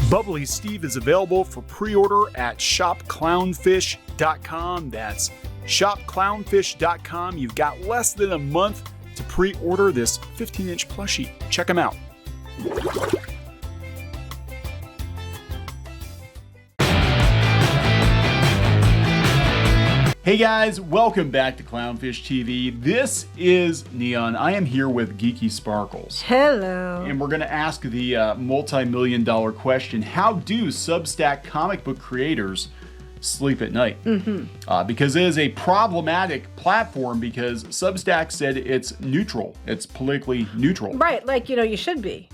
Bubbly Steve is available for pre-order at shopclownfish.com. That's shopclownfish.com. You've got less than a month to pre-order this 15-inch plushie. Check them out. Hey guys, welcome back to Clownfish TV. This is Neon. I am here with Geeky Sparkles. Hello. And we're going to ask the multi-million-dollar question: how do Substack comic book creators sleep at night? Because it is a problematic platform, because Substack said it's neutral. It's politically neutral. Right, like, you should be.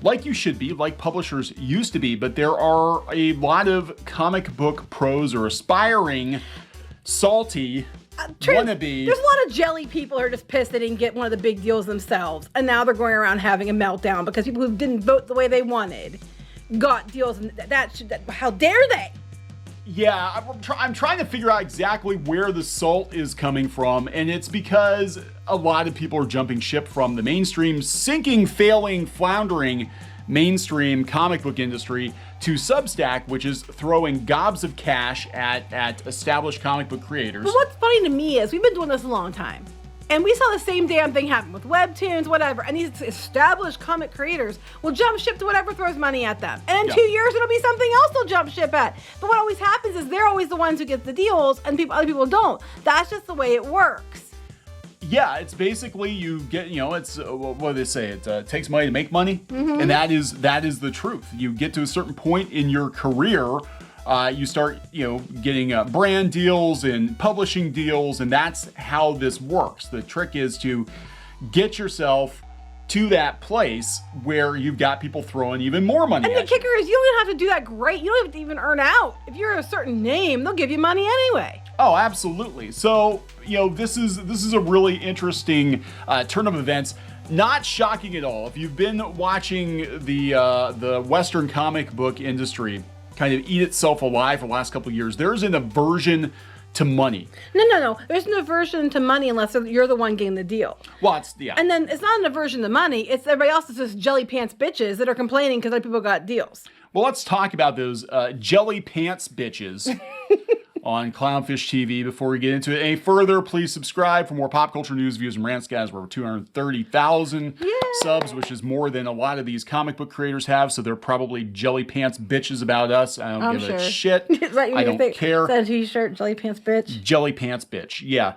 Like you should be, like publishers used to be, but there are a lot of comic book pros or aspiring salty wannabe. There's a lot of jelly people who are just pissed they didn't get one of the big deals themselves, and now they're going around having a meltdown because people who didn't vote the way they wanted got deals, and how dare they? Yeah, I'm trying to figure out exactly where the salt is coming from, and it's because a lot of people are jumping ship from the mainstream, sinking, failing, floundering mainstream comic book industry to Substack, which is throwing gobs of cash at established comic book creators. But what's funny to me is we've been doing this a long time, and we saw the same damn thing happen with webtoons, whatever, and these established comic creators will jump ship to whatever throws money at them, and in 2 years it'll be something else they'll jump ship at. But what always happens is they're always the ones who get the deals, and other people don't. That's just the way it works. Yeah, it's basically you get, it's what do they say? It takes money to make money, and that is the truth. You get to a certain point in your career, you start getting brand deals and publishing deals, and that's how this works. The trick is to get yourself to that place where you've got people throwing even more money and at you. And the kicker is you don't have to do that great. You don't have to even earn out. If you're a certain name, they'll give you money anyway. Oh, absolutely. So, this is a really interesting turn of events. Not shocking at all. If you've been watching the Western comic book industry kind of eat itself alive for the last couple of years, there's an aversion to money. No. There's an aversion to money unless you're the one getting the deal. Well, yeah. And then it's not an aversion to money. It's everybody else is just jelly pants bitches that are complaining because other people got deals. Well, let's talk about those jelly pants bitches on Clownfish TV. Before we get into it any further, please subscribe for more pop culture news, views, and rants, guys. We're over 230,000 subs, which is more than a lot of these comic book creators have, so they're probably jelly pants bitches about us. I don't give a shit. I don't care. Is that a t-shirt, jelly pants bitch? Jelly pants bitch, yeah.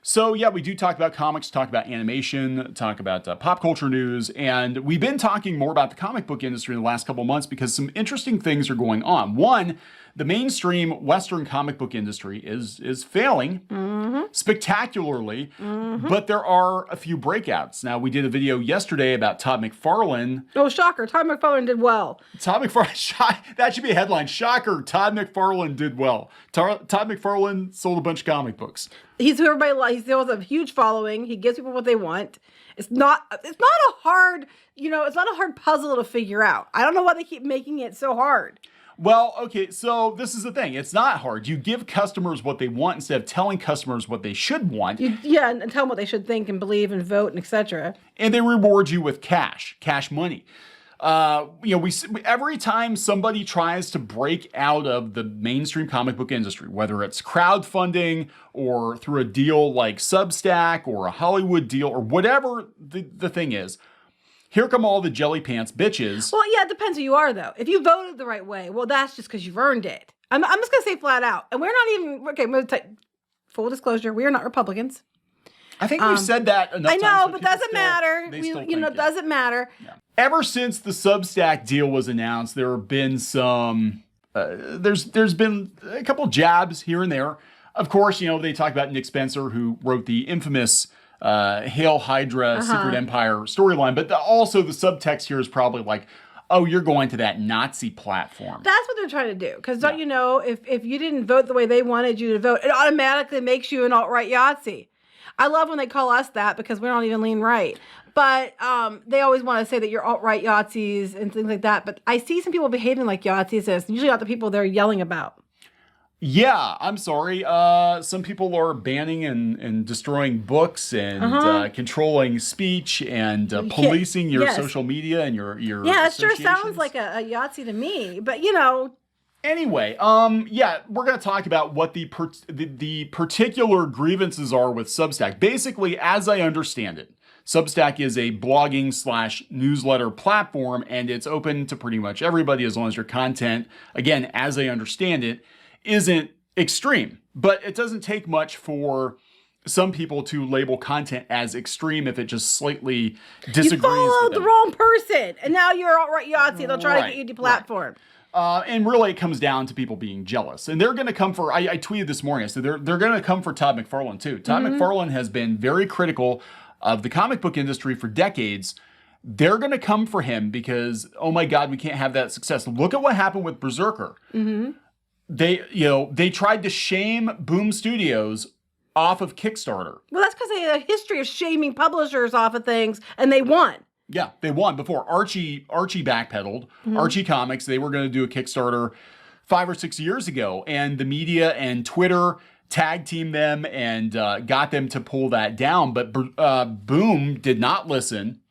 So yeah, we do talk about comics, talk about animation, talk about pop culture news, and we've been talking more about the comic book industry in the last couple of months because some interesting things are going on. One, the mainstream Western comic book industry is failing spectacularally, but there are a few breakouts. Now, we did a video yesterday about Todd McFarlane. Oh, shocker, Todd McFarlane did well. Todd McFarlane, that should be a headline. Shocker, Todd McFarlane did well. Todd McFarlane sold a bunch of comic books. He's who everybody likes. He has a huge following. He gives people what they want. It's not a hard, it's not a hard puzzle to figure out. I don't know why they keep making it so hard. Well, okay, so this is the thing. It's not hard. You give customers what they want instead of telling customers what they should want. And tell them what they should think and believe and vote and etc. And they reward you with cash money. Every time somebody tries to break out of the mainstream comic book industry, whether it's crowdfunding or through a deal like Substack or a Hollywood deal or whatever the thing is, here come all the jelly pants bitches. Well, yeah, it depends who you are, though. If you voted the right way, well, that's just because you've earned it. I'm just going to say flat out. And we're not even, okay, I'm going to full disclosure, we are not Republicans. I think we've said that enough times. I know, but doesn't matter. It doesn't matter. Yeah. Ever since the Substack deal was announced, there have been some, there's been a couple jabs here and there. Of course, they talk about Nick Spencer, who wrote the infamous Hail Hydra Secret Empire storyline, but also the subtext here is probably like, oh, you're going to that Nazi platform. That's what they're trying to do. Because don't you know, if you didn't vote the way they wanted you to vote, it automatically makes you an alt-right Yahtzee. I love when they call us that because we're not even lean right. But they always want to say that you're alt-right Yahtzees and things like that. But I see some people behaving like Yahtzees. It's usually not the people they're yelling about. Yeah, I'm sorry. Some people are banning and destroying books and controlling speech and policing your social media and your Yeah, it sure sounds associations. like a Yahtzee to me. But Anyway, yeah, we're going to talk about what the particular grievances are with Substack. Basically, as I understand it, Substack is a blogging / newsletter platform, and it's open to pretty much everybody as long as your content, again, as I understand it, isn't extreme. But it doesn't take much for some people to label content as extreme if it just slightly disagrees you followed with the them. wrong person, and now you're all right Yahtzee. They'll try to get you deplatformed. And really, it comes down to people being jealous. And they're going to come for, I tweeted this morning, so they're going to come for Todd McFarlane too. Todd McFarlane has been very critical of the comic book industry for decades. They're going to come for him because, oh my God, we can't have that success. Look at what happened with Berserker. They tried to shame Boom Studios off of Kickstarter. Well, that's because they had a history of shaming publishers off of things, and they won. Yeah, they won before. Archie backpedaled. Archie Comics, they were going to do a Kickstarter 5 or 6 years ago, and the media and Twitter tag teamed them and got them to pull that down. But Boom did not listen.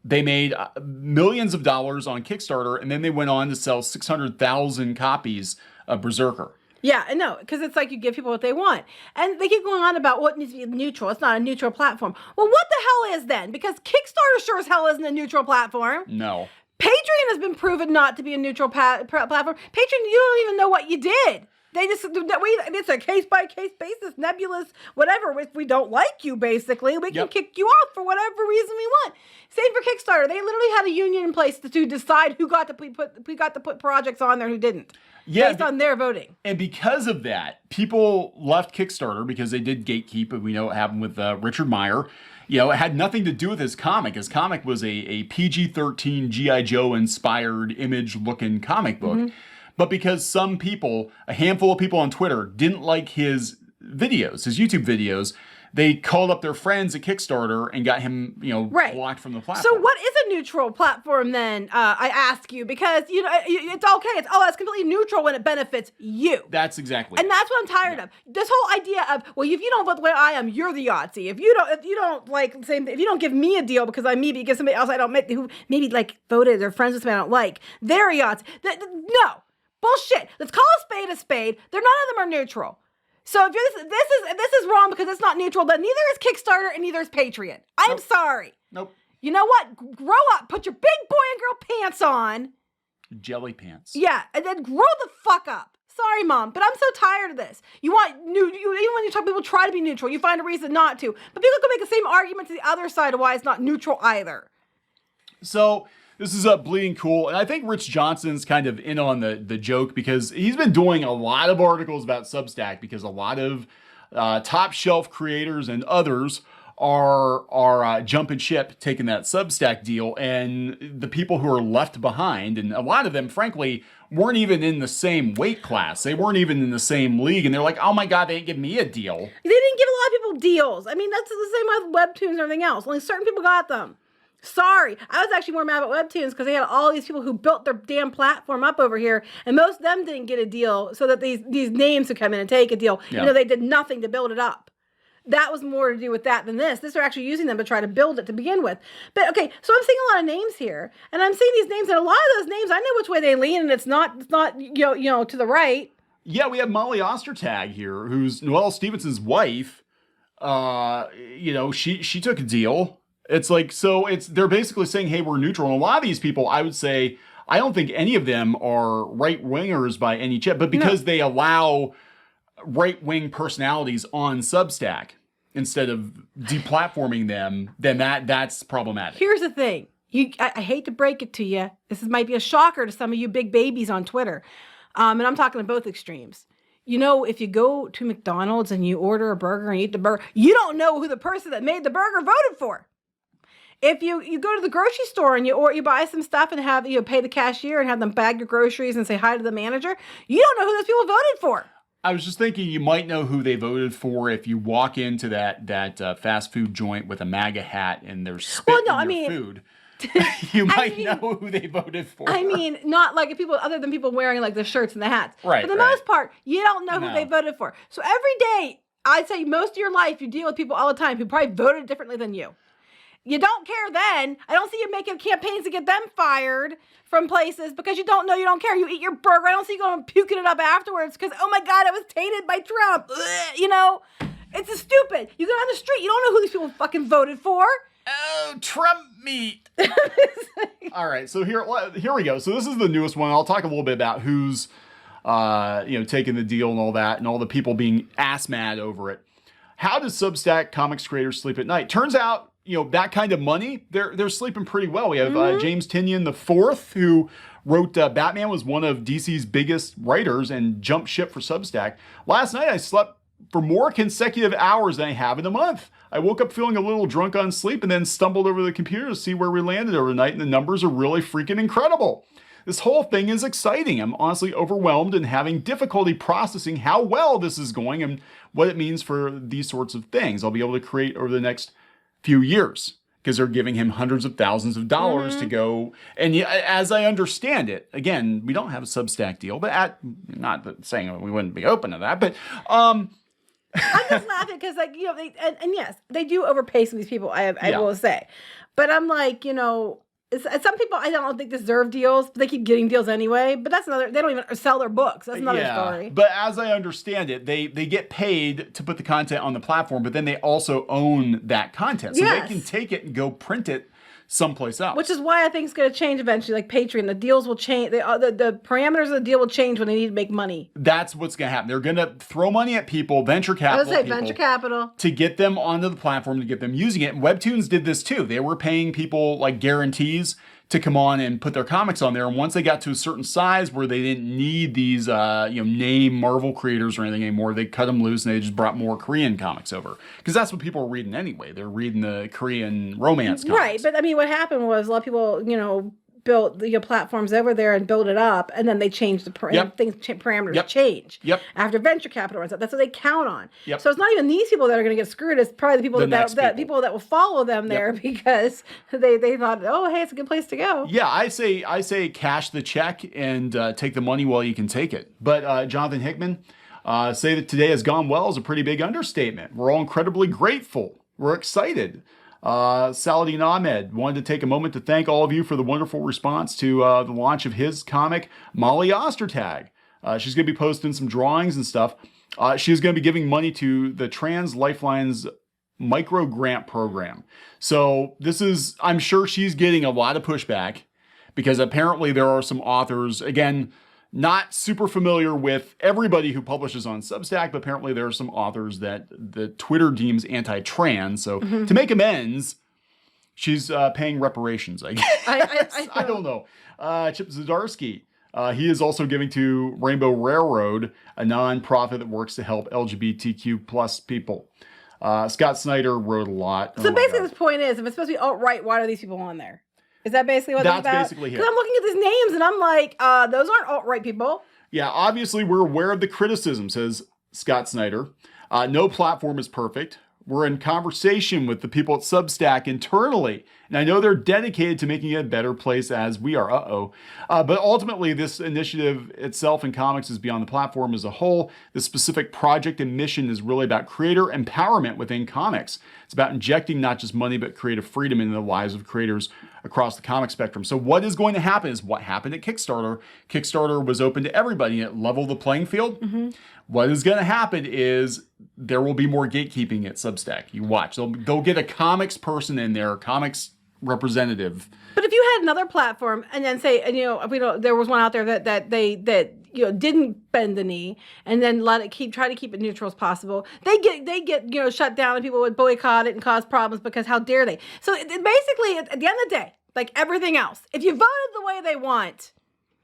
They made millions of dollars on Kickstarter, and then they went on to sell 600,000 copies of Berserker. Yeah, I know, because it's like you give people what they want. And they keep going on about what needs to be neutral. It's not a neutral platform. Well, what the hell is then? Because Kickstarter sure as hell isn't a neutral platform. No. Patreon has been proven not to be a neutral platform. Patreon, you don't even know what you did. It's a case-by-case basis, nebulous, whatever. If we don't like you, basically, we can kick you off for whatever reason we want. Same for Kickstarter. They literally had a union in place to decide who got to put projects on there, who didn't. Yeah, based on their voting. And because of that, people left Kickstarter because they did gatekeep. And we know what happened with Richard Meyer. It had nothing to do with his comic. His comic was a PG-13 G.I. Joe inspired image-looking comic book. But because some people, a handful of people on Twitter, didn't like his videos, his YouTube videos, they called up their friends at Kickstarter and got him, blocked from the platform. So what is a neutral platform then? I ask you, because it's okay. It's completely neutral when it benefits you. That's exactly. And that's what I'm tired of. This whole idea of, well, if you don't vote the way I am, you're the Yahtzee. If you don't give me a deal because I'm me, but you give somebody else I don't make who maybe voted or friends with somebody I don't like, they're a Yahtzee. No. Bullshit. Let's call a spade a spade. None of them are neutral. So if this is wrong because it's not neutral, then neither is Kickstarter and neither is Patreon. I'm sorry. Nope. You know what? Grow up. Put your big boy and girl pants on. Jelly pants. Yeah, and then grow the fuck up. Sorry, Mom, but I'm so tired of this. Even when you talk, people try to be neutral. You find a reason not to. But people can make the same argument to the other side of why it's not neutral either. So this is Bleeding Cool, and I think Rich Johnson's kind of in on the joke because he's been doing a lot of articles about Substack because a lot of top shelf creators and others are jumping ship, taking that Substack deal, and the people who are left behind, and a lot of them, frankly, weren't even in the same weight class. They weren't even in the same league, and they're like, oh my God, they didn't give me a deal. They didn't give a lot of people deals. I mean, that's the same with webtoons and everything else. Only certain people got them. Sorry. I was actually more mad about webtoons because they had all these people who built their damn platform up over here, and most of them didn't get a deal so that these names could come in and take a deal. Yeah. They did nothing to build it up. That was more to do with that than this. They're actually using them to try to build it to begin with. But okay, so I'm seeing a lot of names here, and I'm seeing these names, and a lot of those names, I know which way they lean, and it's not to the right. Yeah, we have Molly Ostertag here, who's Noelle Stevenson's wife. She took a deal. It's like, they're basically saying, hey, we're neutral. And a lot of these people, I would say, I don't think any of them are right-wingers by any chip, but because they allow right-wing personalities on Substack instead of deplatforming them, then that's problematic. Here's the thing. I hate to break it to you. This might be a shocker to some of you big babies on Twitter. And I'm talking to both extremes. If you go to McDonald's and you order a burger and eat the burger, you don't know who the person that made the burger voted for. If you go to the grocery store and you buy some stuff and have pay the cashier and have them bag your groceries and say hi to the manager, you don't know who those people voted for. I was just thinking you might know who they voted for if you walk into that fast food joint with a MAGA hat and there's spit in your food. You might know who they voted for. I mean, not like people other than people wearing like the shirts and the hats. Right. For the most part, you don't know who they voted for. So every day, I'd say most of your life, you deal with people all the time who probably voted differently than you. You don't care then. I don't see you making campaigns to get them fired from places because you don't know, you don't care. You eat your burger. I don't see you going puking it up afterwards because, oh my God, it was tainted by Trump. Ugh, you know, it's just stupid. You go on the street, you don't know who these people fucking voted for. Oh, Trump meat. All right, so here we go. So this is the newest one. I'll talk a little bit about who's, taking the deal and all that, and all the people being ass mad over it. How does Substack comics creators sleep at night? Turns out, that kind of money, they're sleeping pretty well. We have James Tynion IV, who wrote Batman, was one of DC's biggest writers and jumped ship for Substack. Last night, I slept for more consecutive hours than I have in a month. I woke up feeling a little drunk on sleep and then stumbled over the computer to see where we landed over the night, and the numbers are really freaking incredible. This whole thing is exciting. I'm honestly overwhelmed and having difficulty processing how well this is going and what it means for these sorts of things I'll be able to create over the next few years, because they're giving him hundreds of thousands of dollars to go. And as I understand it, again, we don't have a Substack deal, but not saying we wouldn't be open to that, but I'm just laughing because, and yes, they do overpay some of these people, I will say. But I'm like, some people I don't think deserve deals, but they keep getting deals anyway. But that's another, they don't even sell their books. That's another story. But as I understand it, they get paid to put the content on the platform, but then they also own that content. So they can take it and go print it someplace else. Which is why I think it's going to change eventually, like Patreon. The deals will change. The parameters of the deal will change when they need to make money. That's what's going to happen. They're going to throw money at people, venture capital venture capital. To get them onto the platform, to get them using it. And Webtoons did this too. They were paying people like guarantees to come on and put their comics on there. And once they got to a certain size where they didn't need these, name Marvel creators or anything anymore, they cut them loose and they just brought more Korean comics over. Because that's what people are reading anyway. They're reading the Korean romance comics. Right, but I mean, what happened was a lot of people, built the platforms over there and built it up, and then they changed the parameters change after venture capital and stuff. That's what they count on. So it's not even these people that are going to get screwed. It's probably the people that will follow them there because they thought, oh, hey, it's a good place to go. Yeah, I say cash the check and take the money while you can take it. But Jonathan Hickman, say that today has gone well is a pretty big understatement. We're all incredibly grateful. We're excited. Saladin Ahmed wanted to take a moment to thank all of you for the wonderful response to the launch of his comic, Molly Ostertag. She's going to be posting some drawings and stuff. She's going to be giving money to the Trans Lifelines micro grant program. So I'm sure she's getting a lot of pushback because apparently there are some authors, again, not super familiar with everybody who publishes on Substack, but apparently there are some authors that the Twitter deems anti-trans. So to make amends, she's paying reparations, I guess. I don't know. Chip Zdarsky, he is also giving to Rainbow Railroad, a nonprofit that works to help LGBTQ plus people. Scott Snyder wrote a lot. So basically, this point is, if it's supposed to be alt-right, why are these people on there? Is that basically what it's about? That's basically it. Because I'm looking at these names and I'm like, those aren't alt-right people. Yeah, obviously we're aware of the criticism, says Scott Snyder. No platform is perfect. We're in conversation with the people at Substack internally, and I know they're dedicated to making it a better place as we are. But ultimately, this initiative itself in comics is beyond the platform as a whole. The specific project and mission is really about creator empowerment within comics. It's about injecting not just money, but creative freedom into the lives of creators across the comic spectrum. So what is going to happen is what happened at Kickstarter. Kickstarter was open to everybody and it leveled the playing field. What is going to happen is there will be more gatekeeping at Substack. You watch. They'll get a comics person in there, comics representative. But if you had another platform and then say, and there was one out there that didn't bend the knee and then try to keep it neutral as possible, they get shut down and people would boycott it and cause problems because how dare they? So basically, at the end of the day, like everything else, if you voted the way they want,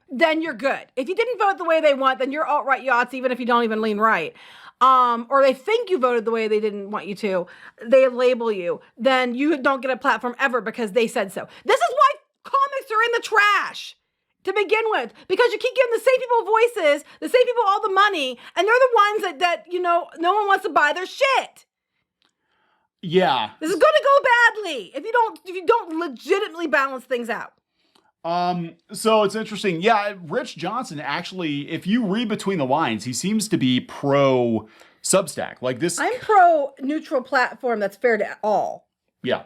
then you're good. If you didn't vote the way they want, then you're alt-right yachts, even if you don't even lean right. Or they think you voted the way they didn't want you to, they label you, then you don't get a platform ever because they said so. This is why comics are in the trash to begin with, because you keep giving the same people voices, the same people all the money, and they're the ones that no one wants to buy their shit. Yeah. This is going to go badly if you don't legitimately balance things out. So it's interesting. Yeah, Rich Johnson actually, if you read between the lines, he seems to be pro Substack. Like this. I'm pro neutral platform that's fair to all. Yeah.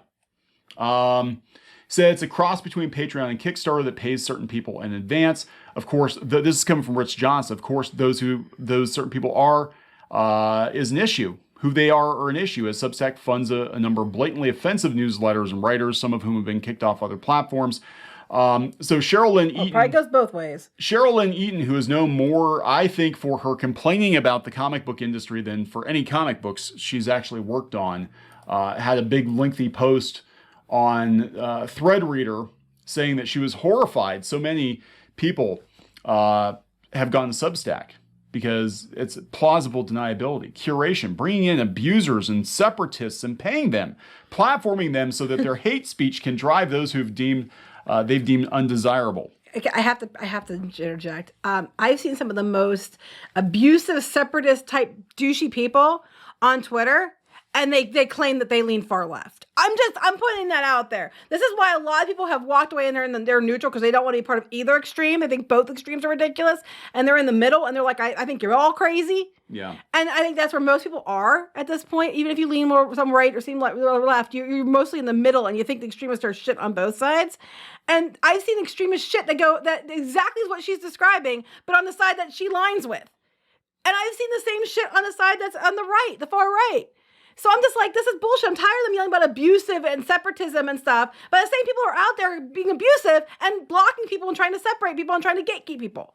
So it's a cross between Patreon and Kickstarter that pays certain people in advance. Of course, this is coming from Rich Johnson. Of course, those certain people are, is an issue. Who they are an issue, as Substack funds a number of blatantly offensive newsletters and writers, some of whom have been kicked off other platforms. So Cheryl Lynn Eaton... Probably goes both ways. Cheryl Lynn Eaton, who is known more, I think, for her complaining about the comic book industry than for any comic books she's actually worked on, had a big lengthy post on Threadreader saying that she was horrified so many people have gone to Substack because it's plausible deniability, curation, bringing in abusers and separatists and paying them, platforming them so that their hate speech can drive those who've deemed undesirable. Okay, I have to interject. I've seen some of the most abusive separatist type douchey people on Twitter, and they claim that they lean far left. I'm putting that out there. This is why a lot of people have walked away and they're neutral because they don't want to be part of either extreme. They think both extremes are ridiculous, and they're in the middle, and they're like, I think you're all crazy. Yeah. And I think that's where most people are at this point. Even if you lean more some right or seem like left, you're mostly in the middle, and you think the extremists are shit on both sides. And I've seen extremist shit that exactly is what she's describing, but on the side that she lines with. And I've seen the same shit on the side that's on the right, the far right. So I'm just like, this is bullshit. I'm tired of them yelling about abusive and separatism and stuff. But the same people are out there being abusive and blocking people and trying to separate people and trying to gatekeep people.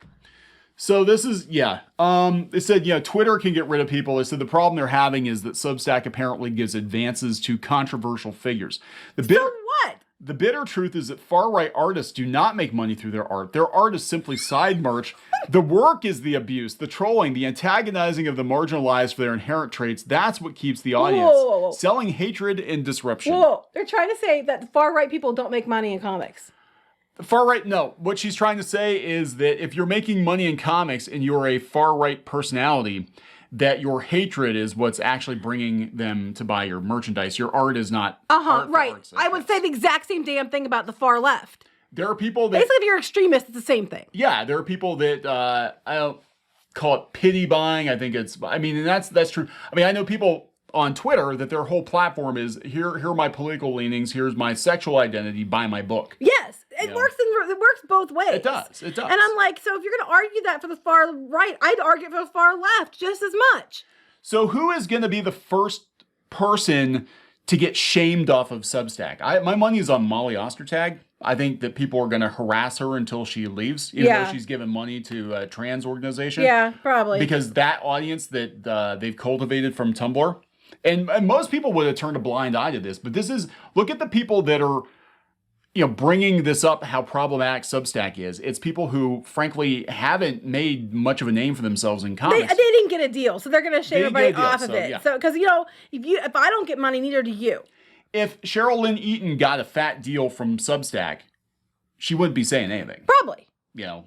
So this is, yeah. They said, Twitter can get rid of people. They said the problem they're having is that Substack apparently gives advances to controversial figures. So what? The bitter truth is that far-right artists do not make money through their art. Their art is simply side merch. The work is the abuse, the trolling, the antagonizing of the marginalized for their inherent traits. That's what keeps the audience Whoa. selling hatred and disruption. Whoa, they're trying to say that far-right people don't make money in comics. The far-right, no. What she's trying to say is that if you're making money in comics and you're a far-right personality, that your hatred is what's actually bringing them to buy your merchandise. Your art is not. Right. I would say the exact same damn thing about the far left. There are people that. Basically, if you're extremist, it's the same thing. Yeah, there are people that I don't call it pity buying. I think it's. I mean, and that's true. I mean, I know people on Twitter that their whole platform is here are my political leanings. Here's my sexual identity. Buy my book. Yes. It works both ways. It does. And I'm like, so if you're going to argue that for the far right, I'd argue for the far left just as much. So who is going to be the first person to get shamed off of Substack? My money is on Molly Ostertag. I think that people are going to harass her until she leaves, even though she's given money to a trans organization. Yeah, probably. Because that audience that they've cultivated from Tumblr, and most people would have turned a blind eye to this, but look at the people that are bringing this up, how problematic Substack is. It's people who, frankly, haven't made much of a name for themselves in comics. They didn't get a deal, so they're going to shave everybody off of it. Yeah. So, because, if I don't get money, neither do you. If Cheryl Lynn Eaton got a fat deal from Substack, she wouldn't be saying anything. Probably.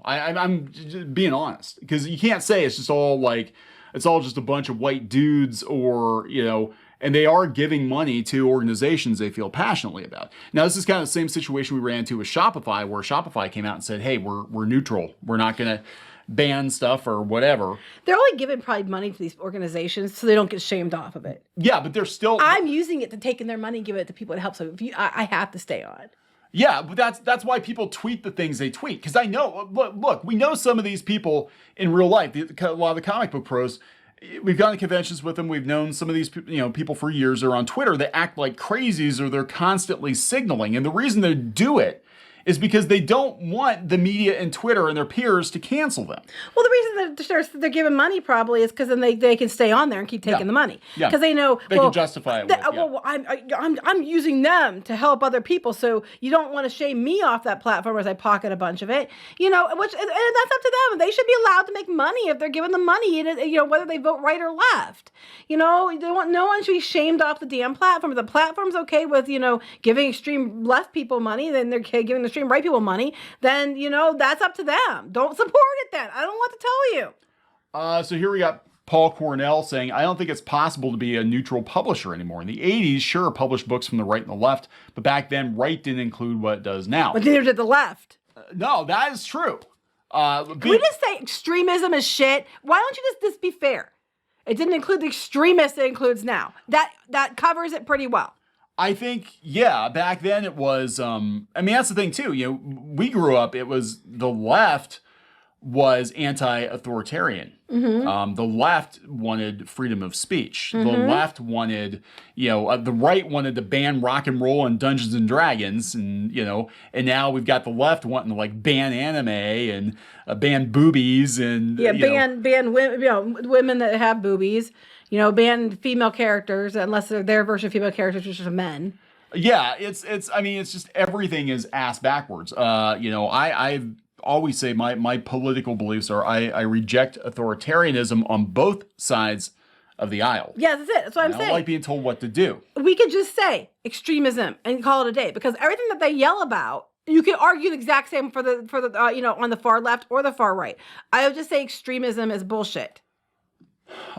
I'm just being honest. Because you can't say it's all just a bunch of white dudes or, and they are giving money to organizations they feel passionately about. Now, this is kind of the same situation we ran into with Shopify, where Shopify came out and said, hey, we're neutral. We're not going to ban stuff or whatever. They're only giving probably money to these organizations so they don't get shamed off of it. Yeah, but they're still... I'm using it to take in their money and give it to people to help. So I have to stay on. Yeah, but that's why people tweet the things they tweet. Because I know, look, we know some of these people in real life, a lot of the comic book pros. We've gone to conventions with them. We've known some of these people for years. They're on Twitter. They act like crazies, or they're constantly signaling. And the reason they do it is because they don't want the media and Twitter and their peers to cancel them. Well, the reason that they're giving money probably is because then they can stay on there and keep taking the money. Yeah. Because they know they can justify it. I'm using them to help other people, so you don't want to shame me off that platform as I pocket a bunch of it. And that's up to them. They should be allowed to make money if they're given the money. Whether they vote right or left. No one should be shamed off the damn platform. If the platform's okay with giving extreme left people money, then they're giving the extreme right people money, then, that's up to them. Don't support it then. I don't know what to tell you. So here we got Paul Cornell saying, I don't think it's possible to be a neutral publisher anymore. In the 80s, sure, published books from the right and the left, but back then, right didn't include what it does now. But neither did the left. No, that is true. Can we just say extremism is shit? Why don't you just be fair? It didn't include the extremists it includes now. That covers it pretty well. I think, yeah, back then it was, I mean, that's the thing too. You know, we grew up, it was the left was anti-authoritarian. The left wanted freedom of speech. The left wanted, the right wanted to ban rock and roll and Dungeons and Dragons, and now we've got the left wanting to like ban anime and ban boobies and ban women, women that have boobies. Ban female characters unless they're their version of female characters, which are men. Yeah, it's just everything is ass backwards. I always say my political beliefs are I reject authoritarianism on both sides of the aisle. Yeah, that's it. That's what I'm saying. I don't like being told what to do. We could just say extremism and call it a day, because everything that they yell about, you can argue the exact same for the on the far left or the far right. I would just say extremism is bullshit.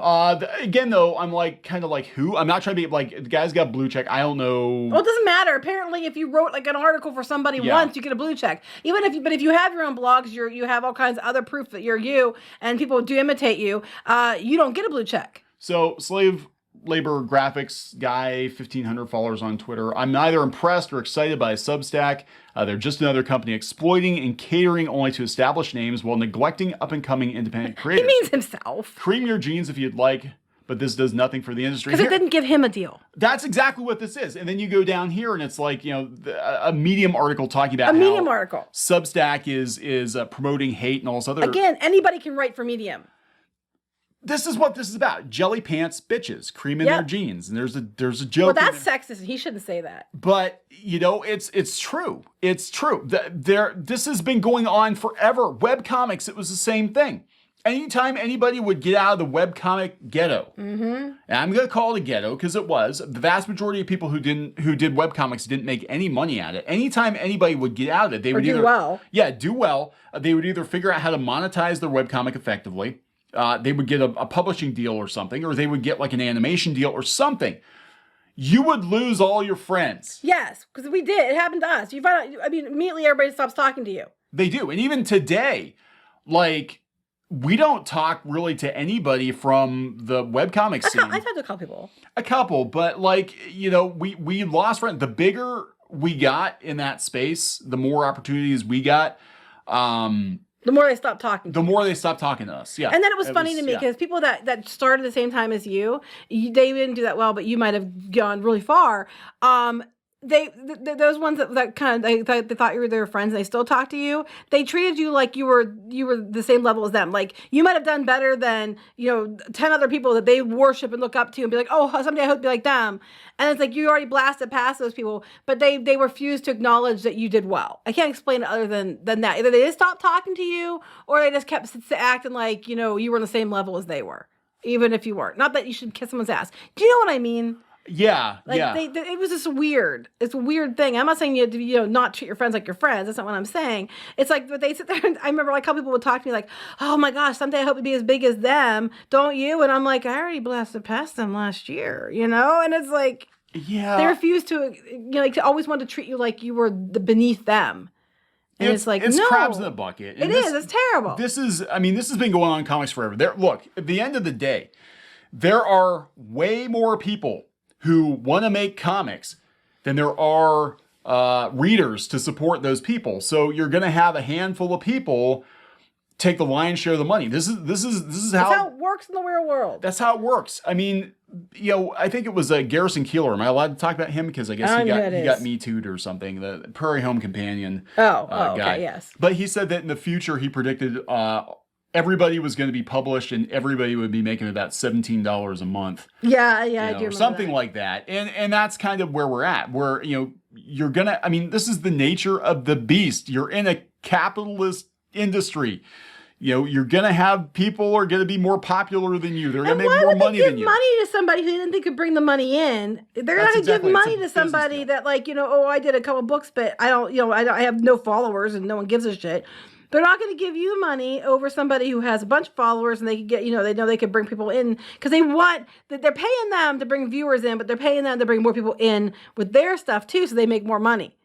Again, though, I'm like kind of like who? I'm not trying to be like the guy's got blue check. I don't know. Well, it doesn't matter. Apparently, if you wrote like an article for somebody once, you get a blue check. But if you have your own blogs, you have all kinds of other proof that you're you, and people do imitate you. You don't get a blue check. So slave labor graphics guy, 1,500 followers on Twitter. I'm neither impressed or excited by Substack. They're just another company exploiting and catering only to established names while neglecting up-and-coming independent creators. He means himself. Cream your jeans if you'd like, but this does nothing for the industry. Because it didn't give him a deal. That's exactly what this is. And then you go down here and it's like, a Medium article talking about how Substack is promoting hate and all this other... Again, anybody can write for Medium. This is what this is about. Jelly pants bitches cream in their jeans. And there's a joke. Well, that's sexist. He shouldn't say that. But, it's true. It's true. This has been going on forever. Webcomics, it was the same thing. Anytime anybody would get out of the webcomic ghetto, and I'm going to call it a ghetto because it was, the vast majority of people who did webcomics didn't make any money at it. Anytime anybody would get out of it, they would do well. Yeah, do well. They would either figure out how to monetize their webcomic effectively. They would get a publishing deal or something, or they would get like an animation deal or something. You would lose all your friends. Yes, because we did. It happened to us. You find out, immediately everybody stops talking to you. They do. And even today, like, we don't talk really to anybody from the webcomic scene. I talked to a couple people. A couple, but like, we lost friends. The bigger we got in that space, the more opportunities we got. The more they stopped talking. The more they stopped talking to us, yeah. And then it was funny to me because people that started the same time as you, they didn't do that well, but you might have gone really far. Those ones that kind of they thought you were their friends and they still talk to you, they treated you like you were the same level as them. Like you might have done better than 10 other people that they worship and look up to and be like, oh, someday I hope to be like them. And it's like you already blasted past those people, but they refused to acknowledge that you did well. I can't explain it other than that. Either they just stopped talking to you or they just kept acting like you were on the same level as they were, even if you weren't. Not that you should kiss someone's ass. Do you know what I mean? Yeah, it was just weird. It's a weird thing. I'm not saying you have to, not treat your friends like your friends. That's not what I'm saying. It's like they sit there and I remember like how people would talk to me like, oh my gosh, someday I hope to be as big as them. Don't you? And I'm like, I already blasted past them last year, And it's like, they refuse to, to always want to treat you like you were beneath them. And it's like, no. Crabs in the bucket. And it's terrible. This has been going on in comics forever. Look, at the end of the day, there are way more people who want to make comics than there are readers to support those people. So you're going to have a handful of people take the lion's share of the money. This is how it works in the real world. That's how it works. I mean, I think it was Garrison Keillor. Am I allowed to talk about him? Because I guess he got Me Too'd or something. The Prairie Home Companion guy. Okay, yes. But he said that in the future he predicted everybody was going to be published and everybody would be making about $17 a month. Yeah, I do remember something that. like that. And that's kind of where we're at, where, you're going to, this is the nature of the beast. You're in a capitalist industry. You're going to have people are going to be more popular than you. They're going to make more money than you. Why would they give money to somebody who didn't think could bring the money in? They're not going to give money to somebody that I did a couple books, but I don't, I have no followers and no one gives a shit. They're not going to give you money over somebody who has a bunch of followers and they could get, they know they could bring people in because they want that they're paying them to bring viewers in, but they're paying them to bring more people in with their stuff too, so they make more money.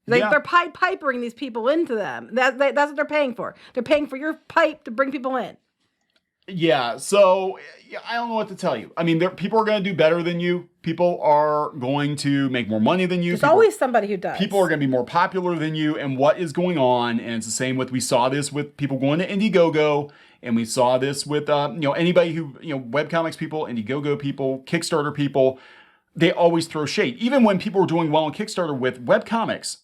They're Pied Pipering these people into them. That's what they're paying for. They're paying for your pipe to bring people in. Yeah, so I don't know what to tell you. I mean, people are going to do better than you. People are going to make more money than you. There's always somebody who does. People are going to be more popular than you. And what is going on? And it's the same we saw this with people going to Indiegogo. And we saw this with, anybody who, webcomics people, Indiegogo people, Kickstarter people. They always throw shade. Even when people were doing well on Kickstarter with webcomics.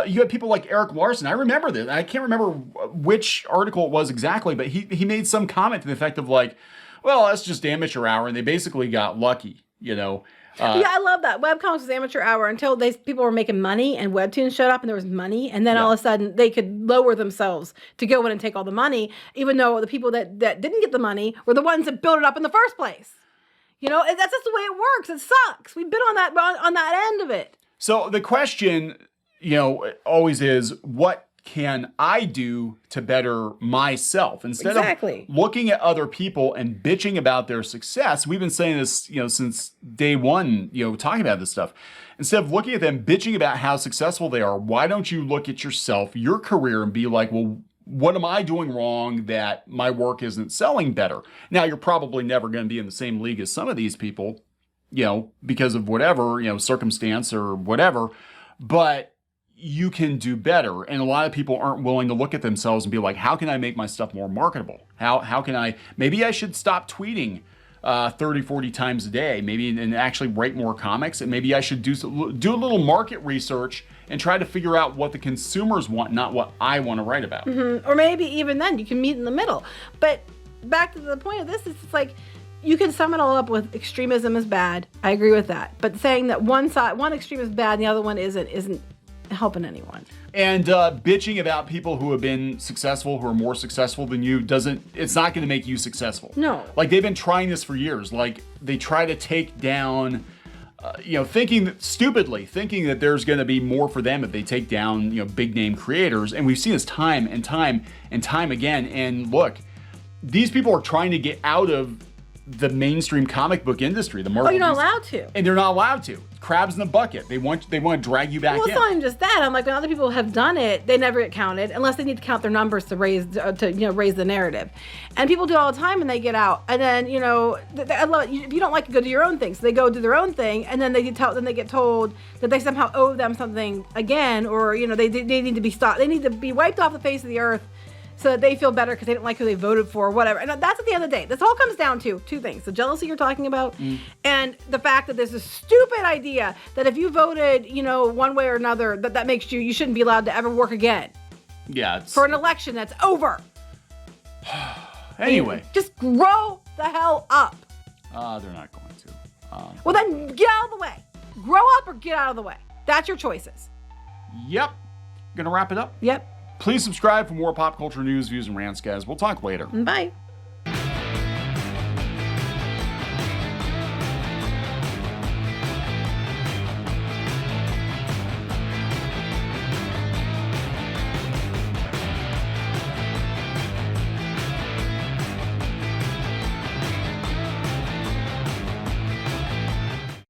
You had people like Eric Larson. I remember this. I can't remember which article it was exactly, but he made some comment to the effect of like, well, that's just amateur hour. And they basically got lucky, Yeah, I love that. Webcomics was amateur hour until people were making money and Webtoons showed up and there was money. And then all of a sudden they could lower themselves to go in and take all the money, even though the people that didn't get the money were the ones that built it up in the first place. That's just the way it works. It sucks. We've been on that end of it. So the question always is, what can I do to better myself? Instead of looking at other people and bitching about their success, we've been saying this, since day one, talking about this stuff. Instead of looking at them, bitching about how successful they are, why don't you look at yourself, your career, and be like, well, what am I doing wrong that my work isn't selling better? Now, you're probably never going to be in the same league as some of these people, because of whatever, circumstance or whatever, but you can do better. And a lot of people aren't willing to look at themselves and be like, how can I make my stuff more marketable? How can maybe I should stop tweeting 30, 40 times a day, maybe, and actually write more comics. And maybe I should do a little market research and try to figure out what the consumers want, not what I want to write about. Mm-hmm. Or maybe even then you can meet in the middle. But back to the point of this, it's like, you can sum it all up with extremism is bad. I agree with that. But saying that one extreme is bad and the other one isn't helping anyone. And bitching about people who have been successful, who are more successful than you, it's not going to make you successful. No. Like, they've been trying this for years. Like, they try to take down, thinking that there's going to be more for them if they take down, big name creators. And we've seen this time and time and time again. And look, these people are trying to get out of the mainstream comic book industry, the Marvel. Oh, you're not allowed to. And they're not allowed to. Crabs in the bucket. They want to drag you back in. Well, it's not even just that. I'm like, when other people have done it, they never get counted unless they need to count their numbers to raise the narrative. And people do it all the time and they get out. And then, if you don't like it, go do your own thing. So they go do their own thing, and then they get told that they somehow owe them something again, or they need to be stopped. They need to be wiped off the face of the earth, so that they feel better because they didn't like who they voted for or whatever. And that's at the end of the day. This all comes down to two things. The jealousy you're talking about and the fact that there's a stupid idea that if you voted, one way or another, that makes you shouldn't be allowed to ever work again. Yeah. For an election that's over. Anyway. Just grow the hell up. They're not going to. Well, then get out of the way. Grow up or get out of the way. That's your choices. Yep. Gonna wrap it up? Yep. Please subscribe for more pop culture news, views, and rants, guys. We'll talk later. Bye.